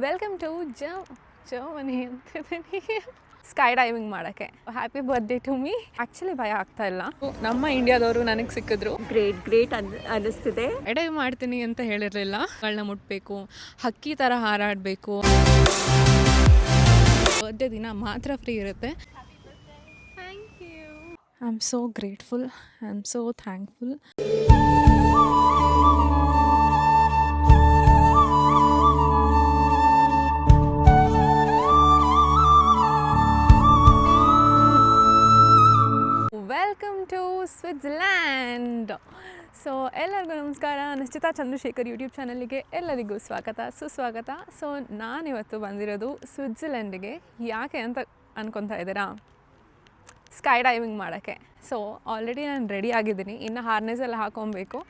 Welcome to Germany ಅಂತಿದ್ದೀನಿ sky diving ಮಾಡೋಕ್ಕೆ. Happy birthday to me. Actually ಭಯ ಆಗ್ತಾ ಇಲ್ಲ. ನಮ್ಮ ಇಂಡಿಯಾದವರು ನನಗೆ ಸಿಕ್ಕಿದ್ರು. ಗ್ರೇಟ್ ಅನ್ನಿಸ್ತಿದೆ. ಸ್ಕೈ ಡೈವ್ ಮಾಡ್ತೀನಿ ಅಂತ ಹೇಳಿರಲಿಲ್ಲ. ಗಳನ್ನ ಮುಟ್ಟಬೇಕು, ಹಕ್ಕಿ ಥರ ಹಾರಾಡಬೇಕು. ಬರ್ತ್ಡೇ ದಿನ ಮಾತ್ರ ಫ್ರೀ ಇರುತ್ತೆ. Thank you. I am so grateful. I am so thankful. Welcome to Switzerland. So ಎಲ್ಲರಿಗೂ ನಮಸ್ಕಾರ. ನಿಶ್ಚಿತಾ ಚಂದ್ರಶೇಖರ್ ಯೂಟ್ಯೂಬ್ ಚಾನಲ್ಗೆ ಎಲ್ಲರಿಗೂ ಸ್ವಾಗತ ಸುಸ್ವಾಗತ. ಸೊ ನಾನಿವತ್ತು ಬಂದಿರೋದು ಸ್ವಿಟ್ಜರ್ಲ್ಯಾಂಡಿಗೆ. ಯಾಕೆ ಅಂತ ಅನ್ಕೊತಾ ಇದ್ದೀರಾ? ಸ್ಕೈ ಡೈವಿಂಗ್ ಮಾಡೋಕ್ಕೆ. ಸೊ ಆಲ್ರೆಡಿ ನಾನು ರೆಡಿ ಆಗಿದ್ದೀನಿ, ಇನ್ನು ಹಾರ್ನೆಸ್ ಎಲ್ಲ ಹಾಕೊಬೇಕು.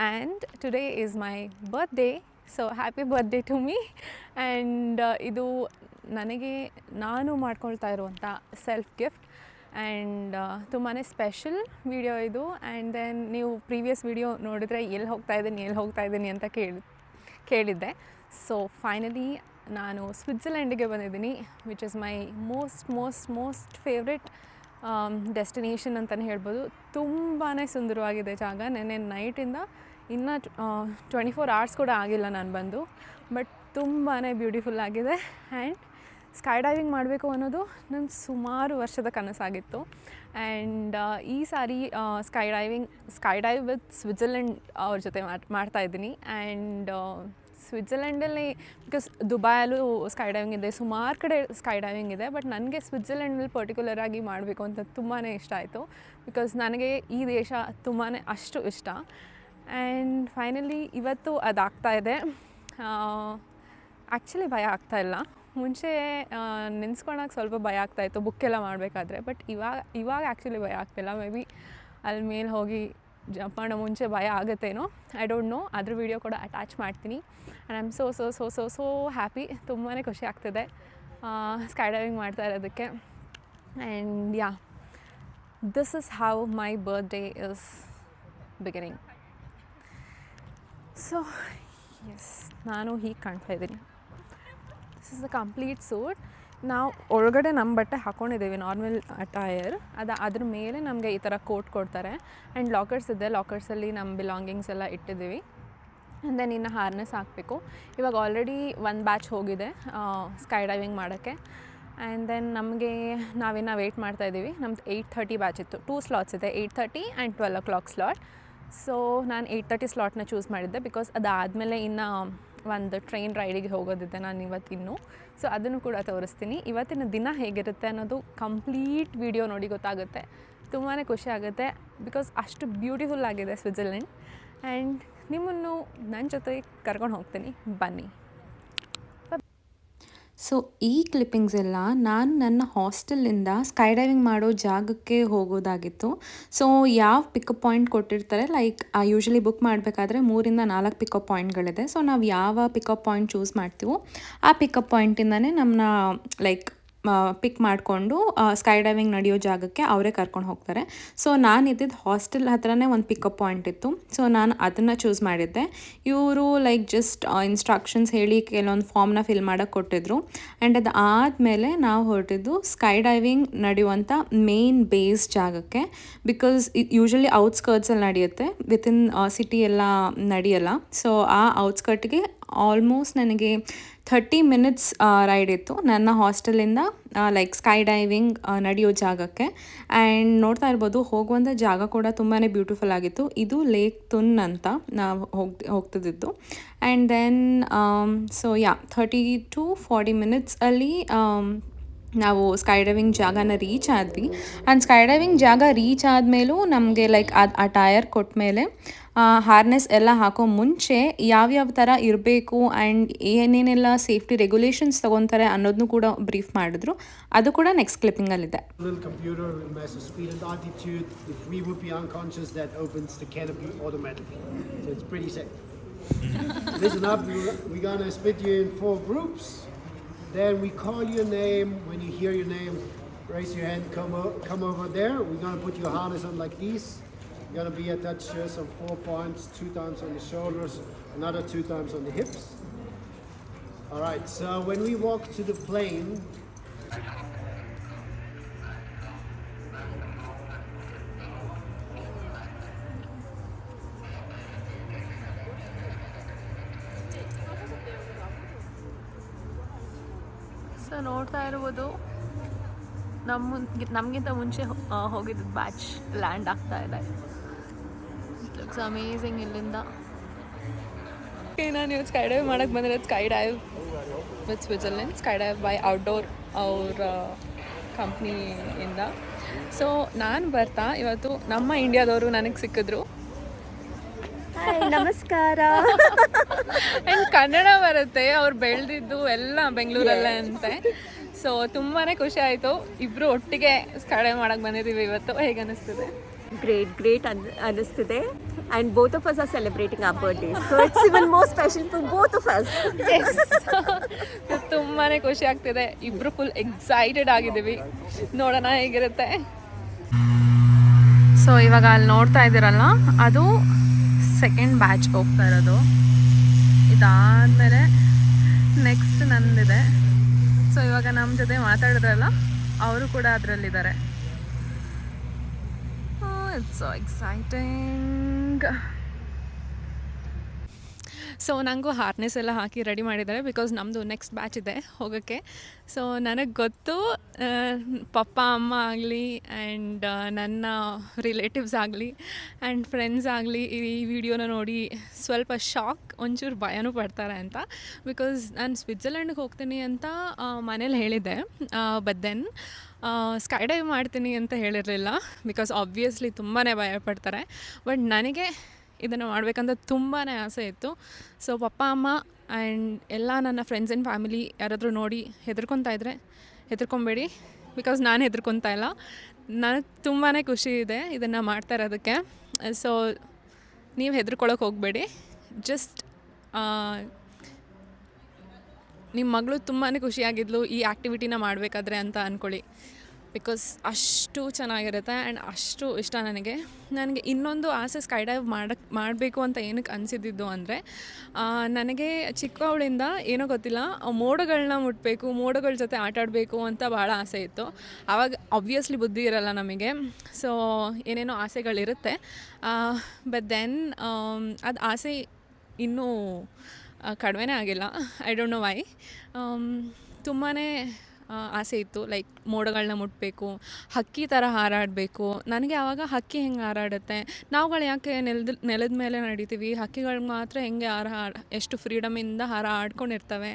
And today is my birthday. So happy birthday to me. And ಇದು ನನಗೆ ನಾನು ಮಾಡ್ಕೊಳ್ತಾ ಇರುವಂಥ ಸೆಲ್ಫ್ ಗಿಫ್ಟ್. ಆ್ಯಂಡ್ ತುಂಬಾ ಸ್ಪೆಷಲ್ ವಿಡಿಯೋ ಇದು. ಆ್ಯಂಡ್ ದೆನ್ ನೀವು ಪ್ರೀವಿಯಸ್ ವಿಡಿಯೋ ನೋಡಿದರೆ ಎಲ್ಲಿ ಹೋಗ್ತಾ ಇದ್ದೀನಿ ಅಂತ ಕೇಳಿದ್ದೆ. ಸೊ ಫೈನಲಿ ನಾನು ಸ್ವಿಟ್ಜರ್ಲ್ಯಾಂಡಿಗೆ ಬಂದಿದ್ದೀನಿ, which is my most favourite destination ಅಂತಲೇ ಹೇಳ್ಬೋದು. ತುಂಬಾ ಸುಂದರವಾಗಿದೆ ಜಾಗ. ನೆನ್ನೆ ನೈಟಿಂದ ಇನ್ನೂ 24 hours ಕೂಡ ಆಗಿಲ್ಲ ನಾನು ಬಂದು, ಬಟ್ ತುಂಬಾ ಬ್ಯೂಟಿಫುಲ್ ಆಗಿದೆ. ಆ್ಯಂಡ್ ಸ್ಕೈ ಡೈವಿಂಗ್ ಮಾಡಬೇಕು ಅನ್ನೋದು ನನ್ನ ಸುಮಾರು ವರ್ಷದ ಕನಸಾಗಿತ್ತು. ಆ್ಯಂಡ್ ಈ ಸಾರಿ ಸ್ಕೈ ಡೈವ್ ವಿತ್ ಸ್ವಿಟ್ಜರ್ಲ್ಯಾಂಡ್ ಅವ್ರ ಜೊತೆ ಮಾಡ್ತಾಯಿದ್ದೀನಿ. ಆ್ಯಂಡ್ ಸ್ವಿಟ್ಜರ್ಲ್ಯಾಂಡಲ್ಲಿ ಬಿಕಾಸ್ ದುಬೈಯಲ್ಲೂ ಸ್ಕೈ ಡೈವಿಂಗ್ ಇದೆ, ಸುಮಾರು ಕಡೆ ಸ್ಕೈ ಡೈವಿಂಗ್ ಇದೆ, ಬಟ್ ನನಗೆ ಸ್ವಿಟ್ಜರ್ಲ್ಯಾಂಡಲ್ಲಿ ಪರ್ಟಿಕ್ಯುಲರಾಗಿ ಮಾಡಬೇಕು ಅಂತ ತುಂಬಾ ಇಷ್ಟ ಆಯಿತು. ಬಿಕಾಸ್ ನನಗೆ ಈ ದೇಶ ತುಂಬಾ ಅಷ್ಟು ಇಷ್ಟ. ಆ್ಯಂಡ್ ಫೈನಲಿ ಇವತ್ತು ಅದಾಗ್ತಾಯಿದೆ. ಆ್ಯಕ್ಚುಲಿ ಭಯ ಆಗ್ತಾಯಿಲ್ಲ. ಮುಂಚೆ ನೆನೆಸ್ಕೊಳಕ್ಕೆ ಸ್ವಲ್ಪ ಭಯ ಆಗ್ತಾಯಿತ್ತು ಬುಕ್ಕೆಲ್ಲ ಮಾಡಬೇಕಾದ್ರೆ, ಬಟ್ ಇವಾಗ ಆ್ಯಕ್ಚುಲಿ ಭಯ ಆಗ್ತಿಲ್ಲ. ಮೇ ಬಿ ಅಲ್ಲಿ ಮೇಲೆ ಹೋಗಿ ಜಂಪ್ ಮಾಡೋ ಮುಂಚೆ ಭಯ ಆಗುತ್ತೇನೋ, ಐ ಡೋಂಟ್ ನೋ. ಅದ್ರ ವೀಡಿಯೋ ಕೂಡ ಅಟ್ಯಾಚ್ ಮಾಡ್ತೀನಿ. And I am so happy. ತುಂಬಾ ಖುಷಿ ಆಗ್ತಿದೆ ಸ್ಕೈ ಡೈವಿಂಗ್ ಮಾಡ್ತಾ ಇರೋದಕ್ಕೆ. And yeah, this is how my birthday is beginning. So yes, ನಾನು ಹೀಗೆ ಕಾಣ್ತಾ ಇದ್ದೀನಿ. This is the complete suit. ನಾವು ಒಳಗಡೆ ನಮ್ಮ ಬಟ್ಟೆ ಹಾಕ್ಕೊಂಡಿದ್ದೀವಿ, ನಾರ್ಮಲ್ ಅಟೈರ್. ಅದ್ರ ಮೇಲೆ ನಮಗೆ ಈ ಥರ ಕೋಟ್ ಕೊಡ್ತಾರೆ. ಆ್ಯಂಡ್ ಲಾಕರ್ಸ್ ಇದೆ, ಲಾಕರ್ಸಲ್ಲಿ ನಮ್ಮ ಬಿಲಾಂಗಿಂಗ್ಸ್ ಎಲ್ಲ ಇಟ್ಟಿದ್ದೀವಿ. ಆ್ಯಂಡ್ ದೆನ್ ಇನ್ನು ಹಾರ್ನೆಸ್ ಹಾಕಬೇಕು. ಇವಾಗ ಆಲ್ರೆಡಿ ಒಂದು ಬ್ಯಾಚ್ ಹೋಗಿದೆ ಸ್ಕೈ ಡೈವಿಂಗ್ ಮಾಡೋಕ್ಕೆ. ಆ್ಯಂಡ್ ದೆನ್ ನಾವಿನ್ನು ವೆಯ್ಟ್ ಮಾಡ್ತಾಯಿದ್ದೀವಿ. ನಮ್ದು 8:30 ಬ್ಯಾಚ್ ಇತ್ತು. 2 ಸ್ಲಾಟ್ಸ್ ಇದೆ, 8:30 ಆ್ಯಂಡ್ 12 o'clock ಸ್ಲಾಟ್. ಸೊ ನಾನು 8:30 ಸ್ಲಾಟ್ನ ಚೂಸ್ ಮಾಡಿದ್ದೆ, ಬಿಕಾಸ್ ಅದಾದಮೇಲೆ ಇನ್ನು ಒಂದು ಟ್ರೈನ್ ರೈಡಿಗೆ ಹೋಗೋದಿದೆ ನಾನು ಇವತ್ತಿನ್ನು. ಸೊ ಅದನ್ನು ಕೂಡ ತೋರಿಸ್ತೀನಿ. ಇವತ್ತಿನ ದಿನ ಹೇಗಿರುತ್ತೆ ಅನ್ನೋದು ಕಂಪ್ಲೀಟ್ ವಿಡಿಯೋ ನೋಡಿ ಗೊತ್ತಾಗುತ್ತೆ. ತುಂಬಾ ಖುಷಿ ಆಗುತ್ತೆ, ಬಿಕಾಸ್ ಅಷ್ಟು ಬ್ಯೂಟಿಫುಲ್ ಆಗಿದೆ ಸ್ವಿಟ್ಜರ್ಲ್ಯಾಂಡ್. ಆ್ಯಂಡ್ ನಿಮ್ಮನ್ನು ನನ್ನ ಜೊತೆ ಕರ್ಕೊಂಡು ಹೋಗ್ತೀನಿ, ಬನ್ನಿ. ಸೊ ಈ ಕ್ಲಿಪ್ಪಿಂಗ್ಸ್ ಎಲ್ಲ ನಾನು ನನ್ನ ಹಾಸ್ಟೆಲಿಂದ ಸ್ಕೈ ಡೈವಿಂಗ್ ಮಾಡೋ ಜಾಗಕ್ಕೆ ಹೋಗೋದಾಗಿತ್ತು. ಸೊ ಯಾವ ಪಿಕಪ್ ಪಾಯಿಂಟ್ ಕೊಟ್ಟಿರ್ತಾರೆ, ಲೈಕ್ ಯೂಶ್ವಲಿ ಬುಕ್ ಮಾಡಬೇಕಾದ್ರೆ 3-4 ಪಿಕಪ್ ಪಾಯಿಂಟ್ಗಳಿದೆ. ಸೊ ನಾವು ಯಾವ ಪಿಕಪ್ ಪಾಯಿಂಟ್ ಚೂಸ್ ಮಾಡ್ತೀವೋ ಆ ಪಿಕಪ್ ಪಾಯಿಂಟಿಂದನೇ ನಮ್ಮನ್ನ ಲೈಕ್ ಪಿಕ್ ಮಾಡಿಕೊಂಡು ಸ್ಕೈ ಡೈವಿಂಗ್ ನಡೆಯೋ ಜಾಗಕ್ಕೆ ಅವರೇ ಕರ್ಕೊಂಡು ಹೋಗ್ತಾರೆ. ಸೊ ನಾನು ಇದ್ದಿದ್ದು ಹಾಸ್ಟೆಲ್ ಹತ್ರನೇ ಒಂದು ಪಿಕಪ್ ಪಾಯಿಂಟ್ ಇತ್ತು. ಸೊ ನಾನು ಅದನ್ನು ಚೂಸ್ ಮಾಡಿದ್ದೆ. ಇವರು ಲೈಕ್ ಜಸ್ಟ್ ಇನ್ಸ್ಟ್ರಕ್ಷನ್ಸ್ ಹೇಳಿ ಕೆಲವೊಂದು ಫಾರ್ಮ್ನ ಫಿಲ್ ಮಾಡೋಕ್ಕೆ ಕೊಟ್ಟಿದ್ರು. ಆ್ಯಂಡ್ ಅದಾದಮೇಲೆ ನಾವು ಹೊರಟಿದ್ದು ಸ್ಕೈ ಡೈವಿಂಗ್ ನಡೆಯುವಂಥ ಮೇನ್ ಬೇಸ್ ಜಾಗಕ್ಕೆ. ಬಿಕಾಸ್ ಯೂಶ್ವಲಿ ಔಟ್ಸ್ಕರ್ಟ್ಸಲ್ಲಿ ನಡೆಯುತ್ತೆ, ವಿತಿನ್ ಸಿಟಿ ಎಲ್ಲ ನಡೆಯಲ್ಲ. ಸೊ ಆ ಔಟ್ಸ್ಕರ್ಟ್ಗೆ ಆಲ್ಮೋಸ್ಟ್ ನನಗೆ 30 minutes ರೈಡ್ ಇತ್ತು ನನ್ನ ಹಾಸ್ಟೆಲಿಂದ ಲೈಕ್ ಸ್ಕೈ ಡೈವಿಂಗ್ ನಡೆಯೋ ಜಾಗಕ್ಕೆ. ಆ್ಯಂಡ್ ನೋಡ್ತಾ ಇರ್ಬೋದು, ಹೋಗುವಂಥ ಜಾಗ ಕೂಡ ತುಂಬಾ ಬ್ಯೂಟಿಫುಲ್ ಆಗಿತ್ತು. ಇದು ಲೇಕ್ ತುನ್ ಅಂತ ನಾವು ಹೋಗ್ತಿದ್ದು. And then so 30 to 40 minutes ಅಲ್ಲಿ ನಾವು ಸ್ಕೈ ಡೈವಿಂಗ್ ಜಾಗನ ರೀಚ್ ಆದ್ವಿ. ಆ್ಯಂಡ್ ಸ್ಕೈ ಡೈವಿಂಗ್ ಜಾಗ ರೀಚ್ ಆದಮೇಲೂ ನಮಗೆ ಲೈಕ್ ಆ ಟಯರ್ ಕೊಟ್ಟ ಮೇಲೆ ಹಾರ್ನೆಸ್ ಎಲ್ಲ ಹಾಕೋ ಮುಂಚೆ ಯಾವ್ಯಾವ ಥರ ಇರಬೇಕು ಆ್ಯಂಡ್ ಏನೇನೆಲ್ಲ ಸೇಫ್ಟಿ ರೆಗ್ಯುಲೇಷನ್ಸ್ ತೊಗೊತಾರೆ ಅನ್ನೋದನ್ನು ಕೂಡ ಬ್ರೀಫ್ ಮಾಡಿದ್ರು. ಅದು ಕೂಡ next ಕ್ಲಿಪ್ಪಿಂಗಲ್ಲಿದೆ. Then we call your name. When you hear your name, raise your hand, come over there. We're going to put your harness on like this. You're going to be attached to some 4 points, 2 times on the shoulders, another 2 times on the hips. All right, so when we walk to the plane, so ನೋಡ್ತಾ ಇರ್ಬೋದು ನಮಗಿಂತ ಮುಂಚೆ ಹೋಗಿದ್ದು batch land ಆಗ್ತಾ ಇದೆ. It looks amazing ಇಲ್ಲಿಂದ. ನಾನು ಇವತ್ತು ಸ್ಕೈ ಡೈವ್ ಮಾಡೋಕ್ಕೆ ಬಂದಿರೋದು sky dive with Switzerland, sky dive by outdoor ಅವ್ರ ಕಂಪ್ನಿಯಿಂದ. ಸೊ ನಾನು ಬರ್ತಾ ಇವತ್ತು ನಮ್ಮ ಇಂಡಿಯಾದವರು ನನಗೆ ಸಿಕ್ಕಿದ್ರು. ನಮಸ್ಕಾರ. ಆ್ಯಂಡ್ ಕನ್ನಡ ಬರುತ್ತೆ, ಅವ್ರು ಬೆಳೆದಿದ್ದು ಎಲ್ಲ ಬೆಂಗಳೂರಲ್ಲೇ ಅಂತೆ. ಸೊ ತುಂಬಾ ಖುಷಿ ಆಯಿತು. ಇಬ್ಬರು ಒಟ್ಟಿಗೆ ಸ್ಕೈ ಡೈವ್ ಮಾಡೋಕ್ಕೆ ಬಂದಿದ್ದೀವಿ ಇವತ್ತು. ಹೇಗೆ ಅನ್ನಿಸ್ತಿದೆ? ಗ್ರೇಟ್ ಅನ್ನಿಸ್ತಿದೆ. And both of us are celebrating our birthday, so it's even more special for both of us. ತುಂಬಾ ಖುಷಿ ಆಗ್ತಿದೆ. ಇಬ್ಬರು ಫುಲ್ ಎಕ್ಸೈಟೆಡ್ ಆಗಿದ್ದೀವಿ. ನೋಡೋಣ ಹೇಗಿರುತ್ತೆ. ಸೊ ಇವಾಗ ಅಲ್ಲಿ ನೋಡ್ತಾ ಇದ್ದೀರಲ್ಲ, ಅದು ಸೆಕೆಂಡ್ ಬ್ಯಾಚ್ ಹೋಗ್ತಾ ಇರೋದು. ಇದಾದಮೇಲೆ ನೆಕ್ಸ್ಟ್ ನಂದಿದೆ. ಸೊ ಇವಾಗ ನಮ್ಮ ಜೊತೆ ಮಾತಾಡಿದ್ರಲ್ಲ, ಅವರು ಕೂಡ ಅದರಲ್ಲಿದ್ದಾರೆ. It's so exciting. ಸೊ ನನಗೂ ಹಾರ್ನೆಸ್ ಎಲ್ಲ ಹಾಕಿ ರೆಡಿ ಮಾಡಿದ್ದಾರೆ, ಬಿಕಾಸ್ ನಮ್ಮದು ನೆಕ್ಸ್ಟ್ ಬ್ಯಾಚ್ ಇದೆ ಹೋಗೋಕ್ಕೆ. ಸೊ ನನಗೆ ಗೊತ್ತು, ಪಪ್ಪ ಅಮ್ಮ ಆಗಲಿ ಆ್ಯಂಡ್ ನನ್ನ ರಿಲೇಟಿವ್ಸ್ ಆಗಲಿ ಆ್ಯಂಡ್ ಫ್ರೆಂಡ್ಸ್ ಆಗಲಿ ಈ ವಿಡಿಯೋನ ನೋಡಿ ಸ್ವಲ್ಪ ಶಾಕ್, ಒಂಚೂರು ಭಯನೂ ಪಡ್ತಾರೆ ಅಂತ. ಬಿಕಾಸ್ ನಾನು ಸ್ವಿಟ್ಜರ್ಲೆಂಡ್ಗೆ ಹೋಗ್ತೀನಿ ಅಂತ ಮನೇಲಿ ಹೇಳಿದ್ದೆ, ಬಟ್ ದೆನ್ ಸ್ಕೈ ಡೈವ್ ಮಾಡ್ತೀನಿ ಅಂತ ಹೇಳಿರಲಿಲ್ಲ, ಬಿಕಾಸ್ ಆಬ್ವಿಯಸ್ಲಿ ತುಂಬಾ ಭಯಪಡ್ತಾರೆ. ಬಟ್ ನನಗೆ ಇದನ್ನು ಮಾಡಬೇಕಂತ ತುಂಬಾ ಆಸೆ ಇತ್ತು. ಸೊ ಪಪ್ಪ ಅಮ್ಮ ಆ್ಯಂಡ್ ಎಲ್ಲ ನನ್ನ ಫ್ರೆಂಡ್ಸ್ ಆ್ಯಂಡ್ ಫ್ಯಾಮಿಲಿ ಯಾರಾದರೂ ನೋಡಿ ಹೆದರ್ಕೊತಾ ಇದ್ದರೆ ಹೆದರ್ಕೊಬೇಡಿ, ಬಿಕಾಸ್ ನಾನು ಹೆದರ್ಕೊತಾ ಇಲ್ಲ. ನನಗೆ ತುಂಬಾ ಖುಷಿ ಇದೆ ಇದನ್ನು ಮಾಡ್ತಾ ಇರೋದಕ್ಕೆ. ಸೊ ನೀವು ಹೆದರ್ಕೊಳ್ಳೋಕೆ ಹೋಗಬೇಡಿ. ಜಸ್ಟ್ ನಿಮ್ಮ ಮಗಳು ತುಂಬಾ ಖುಷಿಯಾಗಿದ್ಲು ಈ ಆ್ಯಕ್ಟಿವಿಟಿನ ಮಾಡಬೇಕಾದ್ರೆ ಅಂತ ಅಂದ್ಕೊಳ್ಳಿ. ಬಿಕಾಸ್ ಅಷ್ಟು ಚೆನ್ನಾಗಿರುತ್ತೆ ಆ್ಯಂಡ್ ಅಷ್ಟು ಇಷ್ಟ ನನಗೆ. ಇನ್ನೊಂದು ಆಸೆ ಸ್ಕೈ ಡೈವ್ ಮಾಡಬೇಕು ಅಂತ ಏನಕ್ಕೆ ಅನಿಸಿದ್ದು ಅಂದರೆ, ನನಗೆ ಚಿಕ್ಕವಳಿಂದ ಏನೋ ಗೊತ್ತಿಲ್ಲ, ಮೋಡಗಳನ್ನ ಮುಟ್ಟಬೇಕು, ಮೋಡಗಳ ಜೊತೆ ಆಟಾಡಬೇಕು ಅಂತ ಭಾಳ ಆಸೆ ಇತ್ತು. ಆವಾಗ ಆಬ್ವಿಯಸ್ಲಿ ಬುದ್ಧಿ ಇರಲ್ಲ ನಮಗೆ, ಸೊ ಏನೇನೋ ಆಸೆಗಳಿರುತ್ತೆ. ಬಟ್ ದೆನ್ ಅದು ಆಸೆ ಇನ್ನೂ ಕಡಿಮೆನೇ ಆಗಿಲ್ಲ. I don't know why. ತುಂಬಾ ಆಸೆ ಇತ್ತು, ಲೈಕ್ ಮೋಡಗಳನ್ನ ಮುಟ್ಟಬೇಕು, ಹಕ್ಕಿ ಥರ ಹಾರಾಡಬೇಕು. ನನಗೆ ಆವಾಗ ಹಕ್ಕಿ ಹೆಂಗೆ ಹಾರಾಡುತ್ತೆ, ನಾವುಗಳು ಯಾಕೆ ನೆಲದ ಮೇಲೆ ನಡೀತೀವಿ, ಹಕ್ಕಿಗಳು ಮಾತ್ರ ಹೆಂಗೆ ಎಷ್ಟು ಫ್ರೀಡಮಿಂದ ಹಾರಾಡ್ಕೊಂಡಿರ್ತವೆ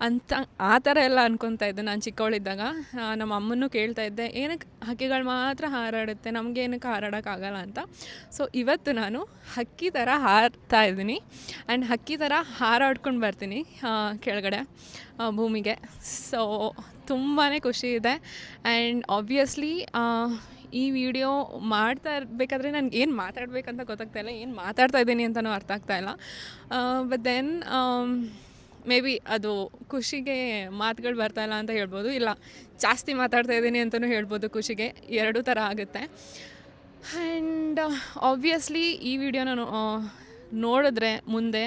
ಅಂತ ಆ ಥರ ಎಲ್ಲ ಅನ್ಕೊತಾ ಇದ್ದೆ ನಾನು ಚಿಕ್ಕವಳಿದ್ದಾಗ. ನಮ್ಮ ಅಮ್ಮನೂ ಕೇಳ್ತಾ ಇದ್ದೆ, ಏನಕ್ಕೆ ಹಕ್ಕಿಗಳು ಮಾತ್ರ ಹಾರಾಡುತ್ತೆ, ನಮಗೆ ಏನಕ್ಕೆ ಹಾರಾಡೋಕ್ಕಾಗಲ್ಲ ಅಂತ. ಸೊ ಇವತ್ತು ನಾನು ಹಕ್ಕಿ ಥರ ಹಾರ್ತಾ ಇದ್ದೀನಿ ಆ್ಯಂಡ್ ಹಕ್ಕಿ ಥರ ಹಾರಾಡ್ಕೊಂಡು ಬರ್ತೀನಿ ಕೆಳಗಡೆ ಭೂಮಿಗೆ. ಸೊ ತುಂಬಾ ಖುಷಿ ಇದೆ. ಆ್ಯಂಡ್ ಆಬ್ವಿಯಸ್ಲಿ ಈ ವಿಡಿಯೋ ಮಾಡ್ತಾ ಇರಬೇಕಾದ್ರೆ ನನಗೆ ಏನು ಮಾತಾಡಬೇಕಂತ ಗೊತ್ತಾಗ್ತಾಯಿಲ್ಲ, ಏನು ಮಾತಾಡ್ತಾ ಇದ್ದೀನಿ ಅಂತಲೂ ಅರ್ಥ ಆಗ್ತಾಯಿಲ್ಲ. ಬಟ್ ದೆನ್ ಮೇ ಬಿ ಅದು ಖುಷಿಗೆ ಮಾತುಗಳು ಬರ್ತಾಯಿಲ್ಲ ಅಂತ ಹೇಳ್ಬೋದು, ಇಲ್ಲ ಜಾಸ್ತಿ ಮಾತಾಡ್ತಾ ಇದ್ದೀನಿ ಅಂತಲೂ ಹೇಳ್ಬೋದು. ಖುಷಿಗೆ ಎರಡೂ ಥರ ಆಗುತ್ತೆ. ಆ್ಯಂಡ್ ಆಬ್ವಿಯಸ್ಲಿ ಈ ವಿಡಿಯೋನ ನೋಡಿದ್ರೆ ಮುಂದೆ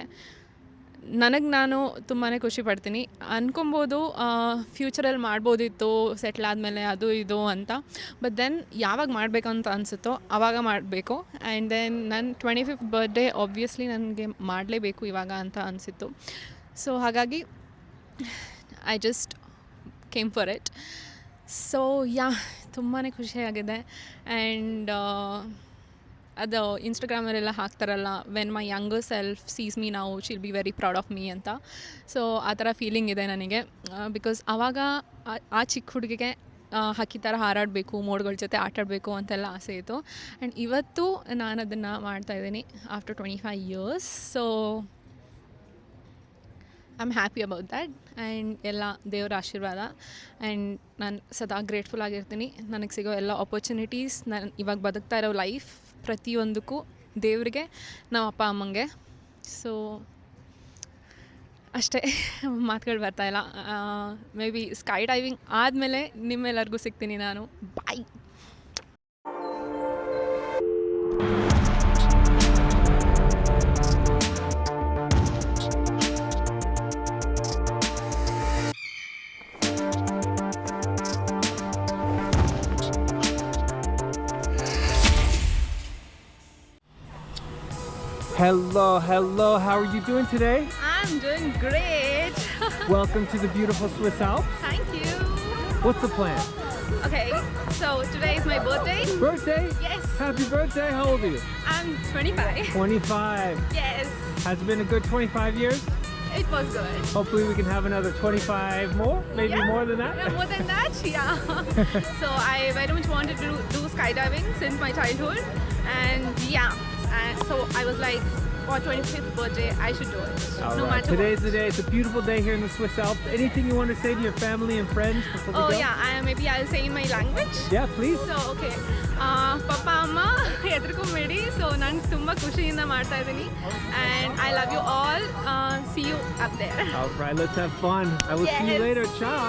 ನನಗೆ ನಾನು ತುಂಬಾ ಖುಷಿ ಪಡ್ತೀನಿ. ಅಂದ್ಕೊಬೋದು ಫ್ಯೂಚರಲ್ಲಿ ಮಾಡ್ಬೋದಿತ್ತು ಸೆಟ್ಲ್ ಆದಮೇಲೆ ಅದು ಇದು ಅಂತ. ಬಟ್ ದೆನ್ ಯಾವಾಗ ಮಾಡಬೇಕಂತ ಅನಿಸುತ್ತೋ ಆವಾಗ ಮಾಡಬೇಕು. ಆ್ಯಂಡ್ ದೆನ್ ನನ್ನ 25th ಬರ್ಡೇ ಆಬ್ವಿಯಸ್ಲಿ ನನಗೆ ಮಾಡಲೇಬೇಕು ಇವಾಗ ಅಂತ ಅನಿಸಿತ್ತು. ಸೊ ಹಾಗಾಗಿ I just came for it. So ತುಂಬಾ ಖುಷಿಯಾಗಿದೆ. ಆ್ಯಂಡ್ ಅದು ಇನ್ಸ್ಟಾಗ್ರಾಮಲ್ಲೆಲ್ಲ ಹಾಕ್ತಾರಲ್ಲ, when my younger self sees me now shall be very proud of me ಅಂತ. ಸೊ ಆ ಥರ ಫೀಲಿಂಗ್ ಇದೆ ನನಗೆ. ಬಿಕಾಸ್ ಆವಾಗ ಆ ಚಿಕ್ಕ ಹುಡುಗಿಗೆ ಹಕ್ಕಿ ಥರ ಹಾರಾಡಬೇಕು, ಮೋಡ್ಗಳ ಜೊತೆ ಆಟಾಡಬೇಕು ಅಂತೆಲ್ಲ ಆಸೆ ಇತ್ತು. ಆ್ಯಂಡ್ ಇವತ್ತು ನಾನು ಅದನ್ನು ಮಾಡ್ತಾಯಿದ್ದೀನಿ after 25 years. So I am happy about that. And ಎಲ್ಲ ದೇವರ ಆಶೀರ್ವಾದ. ಆ್ಯಂಡ್ ನಾನು ಸದಾ ಗ್ರೇಟ್ಫುಲ್ ಆಗಿರ್ತೀನಿ. ನನಗೆ ಸಿಗೋ ಎಲ್ಲ ಆಪರ್ಚುನಿಟೀಸ್, ನಾನು ಇವಾಗ ಬದುಕ್ತಾ ಇರೋ ಲೈಫ್ ಪ್ರತಿಯೊಂದಕ್ಕೂ ದೇವರಿಗೆ, ನಮ್ಮ ಅಪ್ಪ ಅಮ್ಮಂಗೆ. ಸೊ ಅಷ್ಟೇ, ಮಾತುಗಳು ಬರ್ತಾಯಿಲ್ಲ. ಮೇ ಬಿ ಸ್ಕೈ ಡೈವಿಂಗ್ ಆದಮೇಲೆ ನಿಮ್ಮೆಲ್ಲರಿಗೂ ಸಿಗ್ತೀನಿ ನಾನು. ಬಾಯ್. Hello, hello. How are you doing today? I'm doing great. Welcome to the beautiful Swiss Alps. Thank you. What's the plan? Okay, so today is my birthday. Birthday? Yes. Happy birthday. How old are you? I'm 25. 25. Yes, Has it been a good 25 years? it was good. Hopefully we can have another 25 more, maybe Yeah. more than that. Yeah, more than that, yeah. So I very much wanted to do skydiving since my childhood, and yeah, and so I was like, for 25th birthday, I should do it. All no right, matter today's what. the day. It's a beautiful day here in the Swiss Alps. Anything you want to say to your family and friends before we Oh go? yeah, maybe I'll say in my language. Yeah, please. So okay ಪಪ್ಪ ಅಮ್ಮ ಹೆದರ್ಕೊಂಬೇಡಿ so ನಾನು ತುಂಬ ಖುಷಿಯಿಂದ ಮಾಡ್ತಾ ಇದ್ದೀನಿ and I love you all see you up there All right, let's have fun. I will see you Yes. later. Ciao.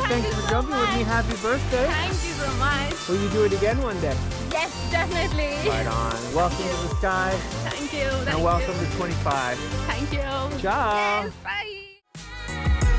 Thanks for jumping with me. Happy birthday. Thank you so much. Will you do it again one day? Yes, definitely. Right on. Welcome to the sky Thank you. Thank and welcome you. to 25. Thank you. Ciao. Yes, bye.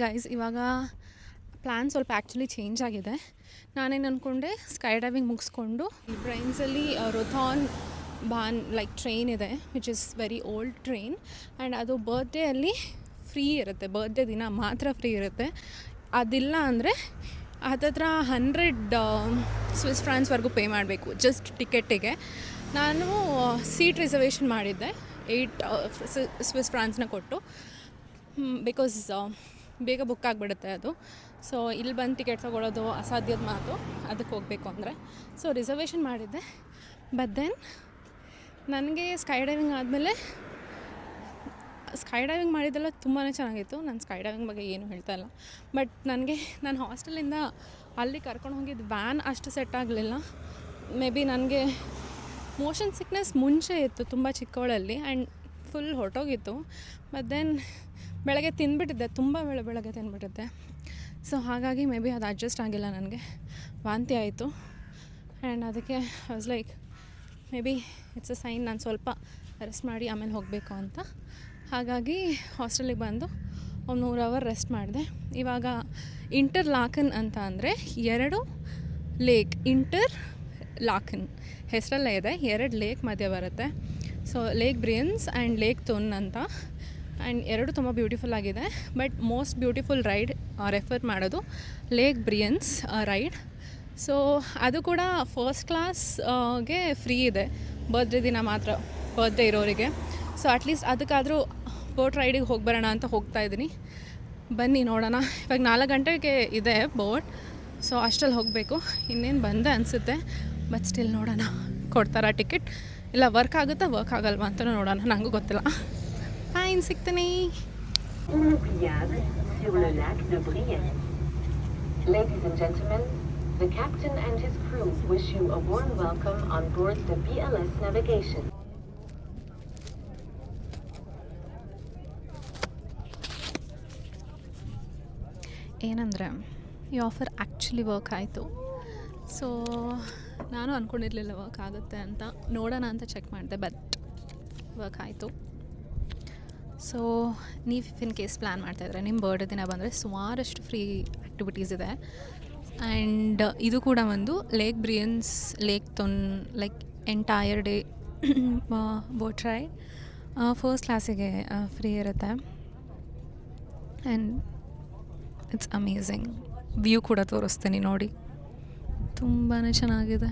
Guys, ಇವಾಗ plan ಸ್ವಲ್ಪ actually change ಆಗಿದೆ. ನಾನೇನು ಅಂದ್ಕೊಂಡೆ, sky diving ಮುಗಿಸ್ಕೊಂಡು ಬ್ರೈನ್ಸಲ್ಲಿ ರೊಥಾನ್ like train ಇದೆ, which is very old train, and ಅದು birthday ಅಲ್ಲಿ free ಇರುತ್ತೆ, ಬರ್ತ್ಡೇ ದಿನ ಮಾತ್ರ ಫ್ರೀ ಇರುತ್ತೆ. ಅದಿಲ್ಲ ಅಂದರೆ ಹತ್ತತ್ರ 100 ಸ್ವಿಸ್ ಫ್ರಾನ್ಸ್ವರೆಗೂ ಪೇ ಮಾಡಬೇಕು ಜಸ್ಟ್ ಟಿಕೆಟಿಗೆ. ನಾನು ಸೀಟ್ ರಿಸರ್ವೇಷನ್ ಮಾಡಿದ್ದೆ 8 ಸ್ವಿಸ್ ಫ್ರಾನ್ಸ್ನ ಕೊಟ್ಟು, ಬಿಕಾಸ್ ಬೇಗ ಬುಕ್ ಆಗಿಬಿಡುತ್ತೆ ಅದು. ಸೊ ಇಲ್ಲಿ ಬಂದು ಟಿಕೆಟ್ ತೊಗೊಳ್ಳೋದು ಅಸಾಧ್ಯದ ಮಾತು, ಅದಕ್ಕೆ ಹೋಗಬೇಕು ಅಂದರೆ. ಸೊ ರಿಸರ್ವೇಷನ್ ಮಾಡಿದ್ದೆ. ಬಟ್ ದೆನ್ ನನಗೆ ಸ್ಕೈ ಡೈವಿಂಗ್ ಆದಮೇಲೆ, ಸ್ಕೈ ಡೈವಿಂಗ್ ಮಾಡಿದ್ದೆಲ್ಲ ತುಂಬಾ ಚೆನ್ನಾಗಿತ್ತು. ನಾನು ಸ್ಕೈ ಡೈವಿಂಗ್ ಬಗ್ಗೆ ಏನೂ ಹೇಳ್ತಾ ಇಲ್ಲ. ಬಟ್ ನನಗೆ ನನ್ನ ಹಾಸ್ಟೆಲಿಂದ ಅಲ್ಲಿ ಕರ್ಕೊಂಡು ಹೋಗಿದ್ದು ವ್ಯಾನ್ ಅಷ್ಟು ಸೆಟ್ ಆಗಲಿಲ್ಲ. ಮೇ ಬಿ ನನಗೆ ಮೋಷನ್ ಸಿಕ್ನೆಸ್ ಮುಂಚೆ ಇತ್ತು ತುಂಬ ಚಿಕ್ಕವಳಲ್ಲಿ, ಆ್ಯಂಡ್ ಫುಲ್ ಹೊರಟೋಗಿತ್ತು. ಬಟ್ ದೆನ್ ಬೆಳಗ್ಗೆ ತಿಂದ್ಬಿಟ್ಟಿದ್ದೆ, ತುಂಬ ಬೆಳಗ್ಗೆ ತಿಂದ್ಬಿಟ್ಟಿದ್ದೆ. ಸೊ ಹಾಗಾಗಿ ಮೇ ಬಿ ಅದು ಅಡ್ಜಸ್ಟ್ ಆಗಿಲ್ಲ, ನನಗೆ ವಾಂತಿ ಆಯಿತು. ಆ್ಯಂಡ್ ಅದಕ್ಕೆ I was like maybe it's a sign ನಾನು ಸ್ವಲ್ಪ ರೆಸ್ಟ್ ಮಾಡಿ ಆಮೇಲೆ ಹೋಗಬೇಕು ಅಂತ. ಹಾಗಾಗಿ ಹಾಸ್ಟೆಲಿಗೆ ಬಂದು ಒಂದು 1 ಅವರ್ ರೆಸ್ಟ್ ಮಾಡಿದೆ. ಇವಾಗ ಇಂಟರ್ ಲಾಕನ್ ಅಂತ ಅಂದರೆ 2 ಲೇಕ್, ಇಂಟರ್ ಲಾಕನ್ ಹೆಸರಲ್ಲೇ ಇದೆ, 2 ಲೇಕ್ ಮಧ್ಯೆ ಬರುತ್ತೆ. So Lake Brienz and Lake Thun ಅಂತ, ಆ್ಯಂಡ್ 2 ತುಂಬ ಬ್ಯೂಟಿಫುಲ್ ಆಗಿದೆ. But most beautiful ride refer ಮಾಡೋದು ಲೇಕ್ ಬ್ರಿಯನ್ಸ್ ರೈಡ್. ಸೊ ಅದು ಕೂಡ ಫಸ್ಟ್ ಕ್ಲಾಸ್ಗೆ ಫ್ರೀ ಇದೆ, ಬರ್ತ್ಡೇ ದಿನ ಮಾತ್ರ, ಬರ್ತ್ಡೇ ಇರೋರಿಗೆ. ಸೊ ಅಟ್ಲೀಸ್ಟ್ ಅದಕ್ಕಾದರೂ ಬೋಟ್ ರೈಡಿಗೆ ಹೋಗಿ ಬರೋಣ ಅಂತ ಹೋಗ್ತಾಯಿದ್ದೀನಿ. ಬನ್ನಿ ನೋಡೋಣ. ಇವಾಗ 4 ಗಂಟೆಗೆ ಇದೆ ಬೋಟ್, ಸೊ ಅಷ್ಟರಲ್ಲಿ ಹೋಗಬೇಕು. ಇನ್ನೇನು ಬಂದೆ ಅನಿಸುತ್ತೆ. ಬಟ್ ಸ್ಟಿಲ್ ನೋಡೋಣ, ಕೊಡ್ತಾರಾ ಟಿಕೆಟ್, ಇಲ್ಲ ವರ್ಕ್ ಆಗುತ್ತಾ ವರ್ಕ್ ಆಗಲ್ವಾ ಅಂತ ನೋಡೋಣ, ನನಗೂ ಗೊತ್ತಿಲ್ಲ. ಫೈನ್, ಸಿಗ್ತೀನಿ. Ladies and gentlemen, the captain and his crew wish you a warm welcome on board the BLS Navigation. ಏನಂದರೆ ಈ ಆಫರ್ ಆ್ಯಕ್ಚುಲಿ ವರ್ಕ್ ಆಯಿತು. ಸೊ ನಾನು ಅಂದ್ಕೊಂಡಿರಲಿಲ್ಲ ವರ್ಕ್ ಆಗುತ್ತೆ ಅಂತ, ನೋಡೋಣ ಅಂತ ಚೆಕ್ ಮಾಡಿದೆ, ಬಟ್ ವರ್ಕ್ ಆಯಿತು. ಸೊ ನೀವು ಇನ್ ಕೇಸ್ ಪ್ಲ್ಯಾನ್ ಮಾಡ್ತಾಯಿದ್ರೆ, ನಿಮ್ಮ ಬರ್ಡೇ ದಿನ ಬಂದರೆ ಸುಮಾರಷ್ಟು ಫ್ರೀ ಆ್ಯಕ್ಟಿವಿಟೀಸ್ ಇದೆ. ಆ್ಯಂಡ್ ಇದು ಕೂಡ ಒಂದು lake Brienz, lake Thun, like entire day boat ride first ಕ್ಲಾಸಿಗೆ ಫ್ರೀ ಇರುತ್ತೆ. And it's amazing. ವ್ಯೂ ಕೂಡ ತೋರಿಸ್ತೀನಿ ನೋಡಿ, ತುಂಬಾ ಚೆನ್ನಾಗಿದೆ.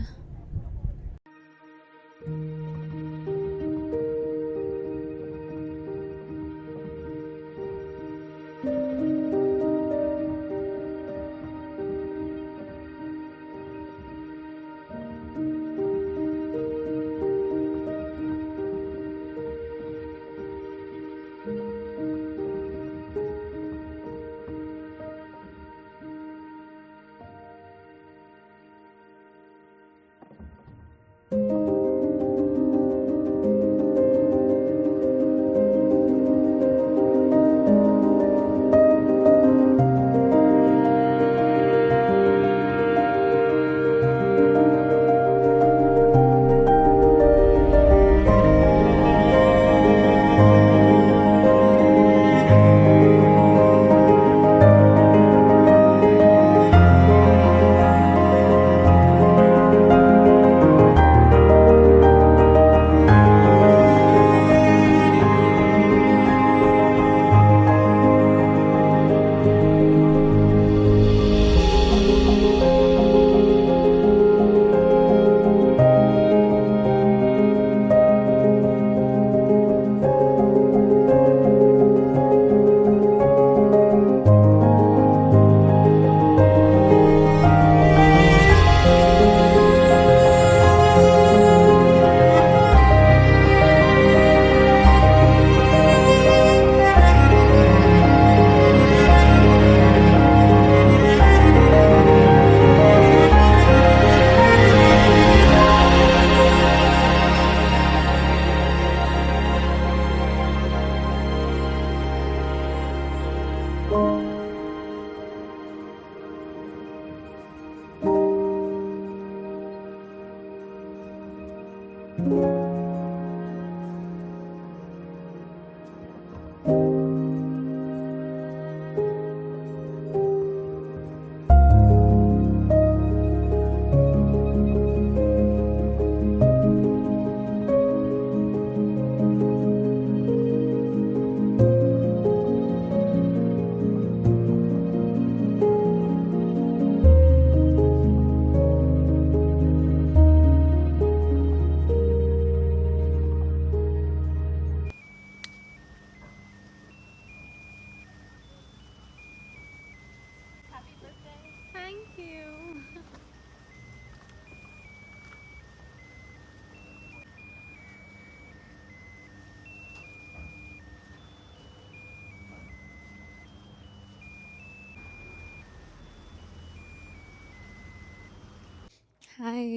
ಹಾಯ್.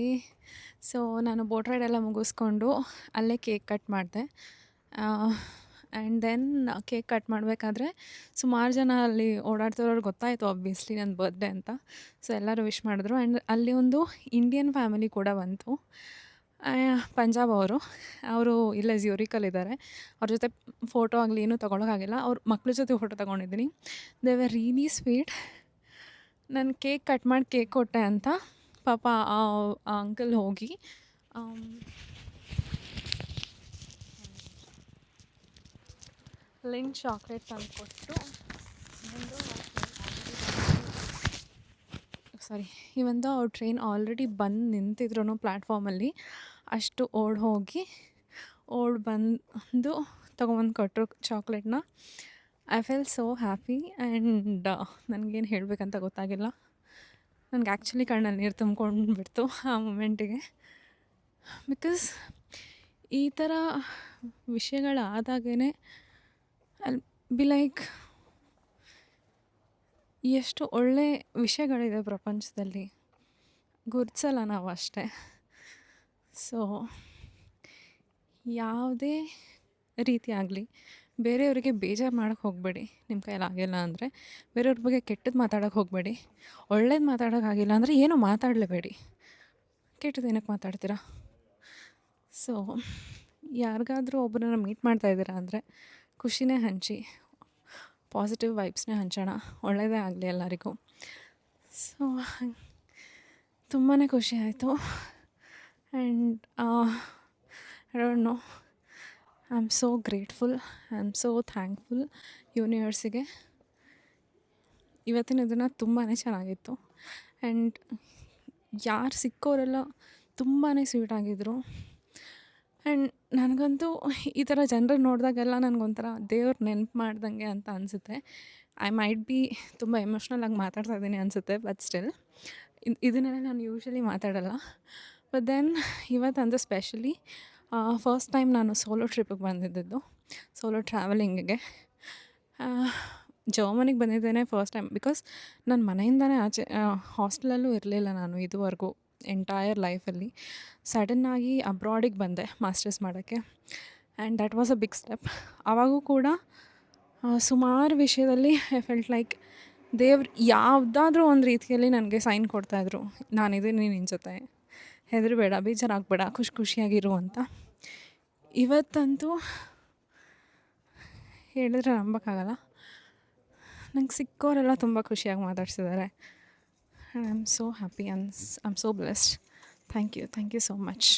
ಸೊ ನಾನು ಬೋಟ್ ರೈಡ್ ಎಲ್ಲ ಮುಗಿಸ್ಕೊಂಡು ಅಲ್ಲೇ ಕೇಕ್ ಕಟ್ ಮಾಡಿದೆ. ಆ್ಯಂಡ್ ದೆನ್ ಕೇಕ್ ಕಟ್ ಮಾಡಬೇಕಾದ್ರೆ ಸುಮಾರು ಜನ ಅಲ್ಲಿ ಓಡಾಡ್ತಿರೋರು ಗೊತ್ತಾಯಿತು ಆಬ್ವಿಯಸ್ಲಿ ನನ್ನ ಬರ್ತ್ಡೇ ಅಂತ. ಸೊ ಎಲ್ಲರೂ ವಿಶ್ ಮಾಡಿದ್ರು. ಆ್ಯಂಡ್ ಅಲ್ಲಿ ಒಂದು ಇಂಡಿಯನ್ ಫ್ಯಾಮಿಲಿ ಕೂಡ ಬಂತು. ಪಂಜಾಬ್ ಅವರು ಇಲ್ಲೇ ಜ್ಯೂರಿಕಲ್ಲಿದ್ದಾರೆ. ಅವ್ರ ಜೊತೆ ಫೋಟೋ ಆಗಲಿ ಏನೂ ತೊಗೊಳಕ್ಕಾಗಿಲ್ಲ. ಅವ್ರ ಮಕ್ಳ ಜೊತೆ ಫೋಟೋ ತೊಗೊಂಡಿದ್ದೀನಿ. They were really sweet. ನಾನು ಕೇಕ್ ಕಟ್ ಮಾಡಿ ಕೇಕ್ ಕೊಟ್ಟೆ ಅಂತ ಪಾಪ ಆ ಅಂಕಲ್ ಹೋಗಿ ಲಿಂಟ್ ಚಾಕ್ಲೇಟ್ ತಂದು ಕೊಟ್ಟು ಅವ್ರ ಟ್ರೈನ್ ಆಲ್ರೆಡಿ ಬಂದು ನಿಂತಿದ್ರು ಪ್ಲ್ಯಾಟ್ಫಾರ್ಮಲ್ಲಿ. ಅಷ್ಟು ಬಂದು ತೊಗೊಂಬಂದು ಕೊಟ್ಟರು ಚಾಕ್ಲೇಟ್ನ. I felt so happy. And ನನಗೇನು ಹೇಳಬೇಕಂತ ಗೊತ್ತಾಗಿಲ್ಲ. ನನಗೆ ಆ್ಯಕ್ಚುಲಿ ಕಣ್ಣಲ್ಲಿ ನೀರು ತುಂಬ್ಕೊಂಡು ಬಿಡ್ತು ಆ ಮೂಮೆಂಟಿಗೆ. ಬಿಕಾಸ್ ಈ ಥರ ವಿಷಯಗಳಾದಾಗೇ ಅಲ್ಲಿ ಬಿ ಲೈಕ್ ಎಷ್ಟು ಒಳ್ಳೆ ವಿಷಯಗಳಿದೆ ಪ್ರಪಂಚದಲ್ಲಿ, ಗುರ್ತಿಸಲ್ಲ ನಾವು ಅಷ್ಟೇ. ಸೊ ಯಾವುದೇ ರೀತಿ ಆಗಲಿ ಬೇರೆಯವ್ರಿಗೆ ಬೇಜಾರು ಮಾಡೋಕ್ಕೆ ಹೋಗಬೇಡಿ. ನಿಮ್ಮ ಕೈಯಲ್ಲಿ ಆಗಿಲ್ಲ ಅಂದರೆ ಬೇರೆಯವ್ರ ಬಗ್ಗೆ ಕೆಟ್ಟದ್ದು ಮಾತಾಡೋಕ್ಕೆ ಹೋಗಬೇಡಿ. ಒಳ್ಳೇದು ಮಾತಾಡೋಕ್ಕಾಗಿಲ್ಲ ಅಂದರೆ ಏನೂ ಮಾತಾಡಲೇಬೇಡಿ. ಕೆಟ್ಟದ್ದು ಏನಕ್ಕೆ ಮಾತಾಡ್ತೀರಾ? ಸೊ ಯಾರಿಗಾದರೂ ಒಬ್ಬರನ್ನ ಮೀಟ್ ಮಾಡ್ತಾಯಿದ್ದೀರಾ ಅಂದರೆ ಖುಷಿನೇ ಹಂಚಿ, ಪಾಸಿಟಿವ್ ವೈಬ್ಸ್ನೇ ಹಂಚೋಣ. ಒಳ್ಳೆಯದೇ ಆಗಲಿ ಎಲ್ಲರಿಗೂ. ಸೊ ತುಂಬಾ ಖುಷಿ ಆಯಿತು. And I don't know, I am so grateful, I am so thankful ಯೂನಿವರ್ಸಿಗೆ. ಇವತ್ತಿನ ದಿನ ತುಂಬಾ ಚೆನ್ನಾಗಿತ್ತು. ಆ್ಯಂಡ್ ಯಾರು ಸಿಕ್ಕೋರೆಲ್ಲ ತುಂಬಾ ಸ್ವೀಟಾಗಿದ್ದರು. ಆ್ಯಂಡ್ ನನಗಂತೂ ಈ ಥರ ಜನರನ್ನ ನೋಡಿದಾಗೆಲ್ಲ ನನಗೊಂಥರ ದೇವ್ರ ನೆನಪು ಮಾಡ್ದಂಗೆ ಅಂತ ಅನಿಸುತ್ತೆ. ಐ ಮೈಟ್ ಬಿ ತುಂಬ ಎಮೋಷ್ನಲಾಗಿ ಮಾತಾಡ್ತಾ ಇದ್ದೀನಿ ಅನಿಸುತ್ತೆ. ಬಟ್ ಸ್ಟಿಲ್ ಇದನ್ನೆಲ್ಲ ನಾನು ಯೂಶ್ವಲಿ ಮಾತಾಡೋಲ್ಲ. ಬಟ್ ದೆನ್ ಇವತ್ತಂತೂ ಸ್ಪೆಷಲಿ ಫಸ್ಟ್ ಟೈಮ್ ನಾನು ಸೋಲೋ ಟ್ರಿಪ್ಪಿಗೆ ಬಂದಿದ್ದು, ಸೋಲೋ ಟ್ರಾವೆಲಿಂಗಿಗೆ. ಜರ್ಮನಿಗೆ ಬಂದಿದ್ದೇನೆ ಫಸ್ಟ್ ಟೈಮ್. ಬಿಕಾಸ್ ನನ್ನ ಮನೆಯಿಂದನೇ ಆಚೆ ಹಾಸ್ಟೆಲಲ್ಲೂ ಇರಲಿಲ್ಲ ನಾನು ಇದುವರೆಗೂ ಎಂಟೈರ್ ಲೈಫಲ್ಲಿ. ಸಡನ್ನಾಗಿ ಅಬ್ರಾಡಿಗೆ ಬಂದೆ ಮಾಸ್ಟರ್ಸ್ ಮಾಡೋಕ್ಕೆ. And that was a big step. ಆವಾಗೂ ಕೂಡ ಸುಮಾರು ವಿಷಯದಲ್ಲಿ ಐ ಫೆಲ್ಟ್ ಲೈಕ್ ದೇವ್ರು ಯಾವುದಾದ್ರೂ ಒಂದು ರೀತಿಯಲ್ಲಿ ನನಗೆ ಸೈನ್ ಕೊಡ್ತಾಯಿದ್ರು, ನಾನಿದ್ದೀನಿ ನಿನ್ನ ಜೊತೆ, ಹೆದರಬೇಡ, ಬೇಜಾರಾಗಬೇಡ, ಖುಷಿಯಾಗಿರು ಅಂತ. ಇವತ್ತಂತೂ ಹೇಳಿದ್ರೆ ನಂಬೋಕ್ಕಾಗಲ್ಲ, ನಂಗೆ ಸಿಕ್ಕೋರೆಲ್ಲ ತುಂಬ ಖುಷಿಯಾಗಿ ಮಾತಾಡ್ಸಿದ್ದಾರೆ. And I am so happy and I am so blessed. Thank you so much.